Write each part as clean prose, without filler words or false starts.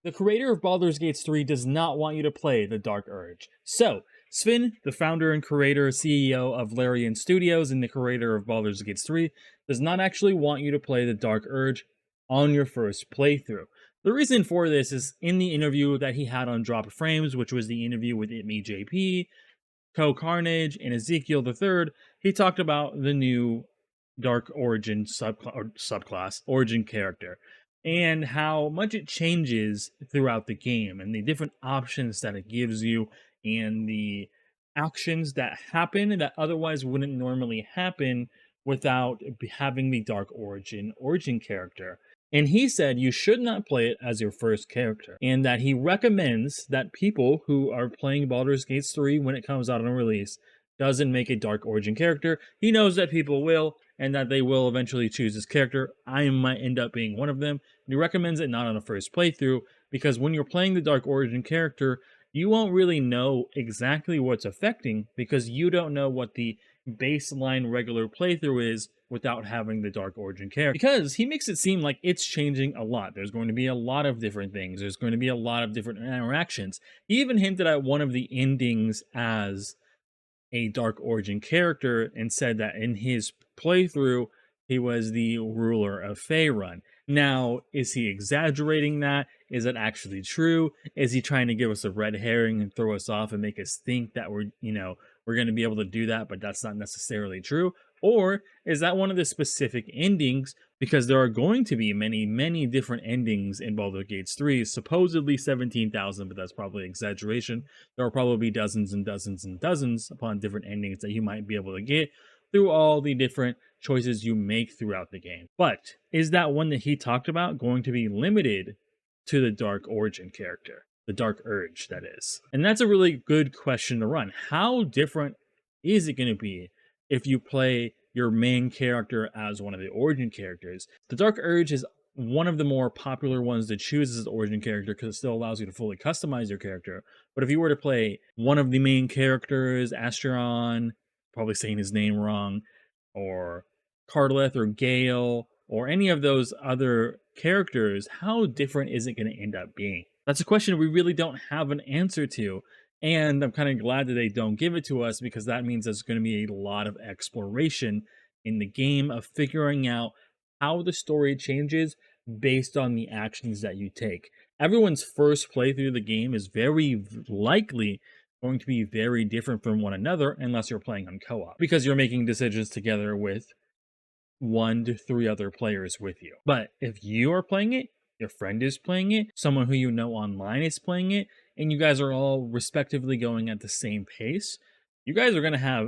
The creator of Baldur's Gate 3 does not want you to play the Dark Urge. So, Sven, the founder and creator, CEO of Larian Studios and the creator of Baldur's Gate 3, does not actually want you to play the Dark Urge on your first playthrough. The reason for this is in the interview that he had on Drop Frames, which was the interview with JP, Co Carnage, and Ezekiel III, he talked about the new Dark Origin subclass, Origin character, and how much it changes throughout the game, and the different options that it gives you, and the actions that happen that otherwise wouldn't normally happen without having the Dark Origin character. And he said you should not play it as your first character, and that he recommends that people who are playing Baldur's Gate 3 when it comes out on release doesn't make a Dark Origin character. He knows that people will, and that they will eventually choose this character. I might end up being one of them. And he recommends it not on a first playthrough, because when you're playing the Dark Origin character, you won't really know exactly what's affecting, because you don't know what the baseline regular playthrough is without having the Dark Origin character. Because he makes it seem like it's changing a lot. There's going to be a lot of different things. There's going to be a lot of different interactions. He even hinted at one of the endings as a Dark Origin character and said that in his playthrough, he was the ruler of Faerun. Now, is he exaggerating that? Is it actually true? Is he trying to give us a red herring and throw us off and make us think that we're going to be able to do that, but that's not necessarily true? Or is that one of the specific endings? Because there are going to be many, many different endings in Baldur's Gate 3, supposedly 17,000, but that's probably exaggeration. There will probably be dozens and dozens and dozens upon different endings that you might be able to get through all the different choices you make throughout the game. But is that one that he talked about going to be limited to the Dark Origin character? The Dark Urge, that is. And that's a really good question to run. How different is it going to be if you play your main character as one of the Origin characters? The Dark Urge is one of the more popular ones to choose as the Origin character because it still allows you to fully customize your character. But if you were to play one of the main characters, Asteron, probably saying his name wrong, or Cardleth or Gale, or any of those other characters, how different is it going to end up being? That's a question we really don't have an answer to. And I'm kind of glad that they don't give it to us, because that means there's going to be a lot of exploration in the game of figuring out how the story changes based on the actions that you take. Everyone's first playthrough of the game is very likely going to be very different from one another unless you're playing on co-op, because you're making decisions together with 1 to 3 other players with you. But if you are playing it, your friend is playing it, someone who you know online is playing it, and you guys are all respectively going at the same pace, you guys are going to have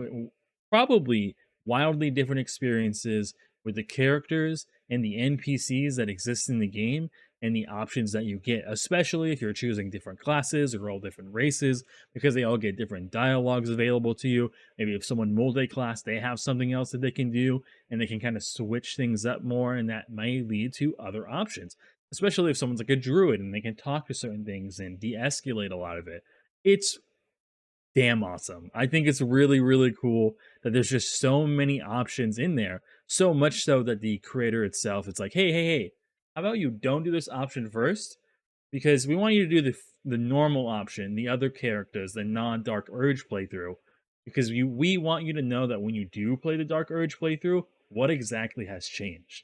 probably wildly different experiences with the characters and the NPCs that exist in the game and the options that you get, especially if you're choosing different classes or all different races, because they all get different dialogues available to you. Maybe if someone multi-class, they have something else that they can do, and they can kind of switch things up more, and that may lead to other options. Especially if someone's like a druid and they can talk to certain things and de-escalate a lot of it. It's damn awesome. I think it's really, really cool that there's just so many options in there. So much so that the creator itself, it's like, hey, how about you don't do this option first? Because we want you to do the normal option, the other characters, the non-Dark Urge playthrough. Because we want you to know that when you do play the Dark Urge playthrough, what exactly has changed.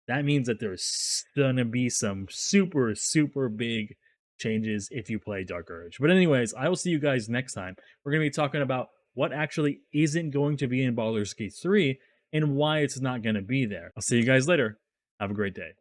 That means that there's gonna be some super, super big changes if you play Dark Urge. But anyways, I will see you guys next time. We're gonna be talking about what actually isn't going to be in Baldur's Gate 3 and why it's not gonna be there. I'll see you guys later. Have a great day.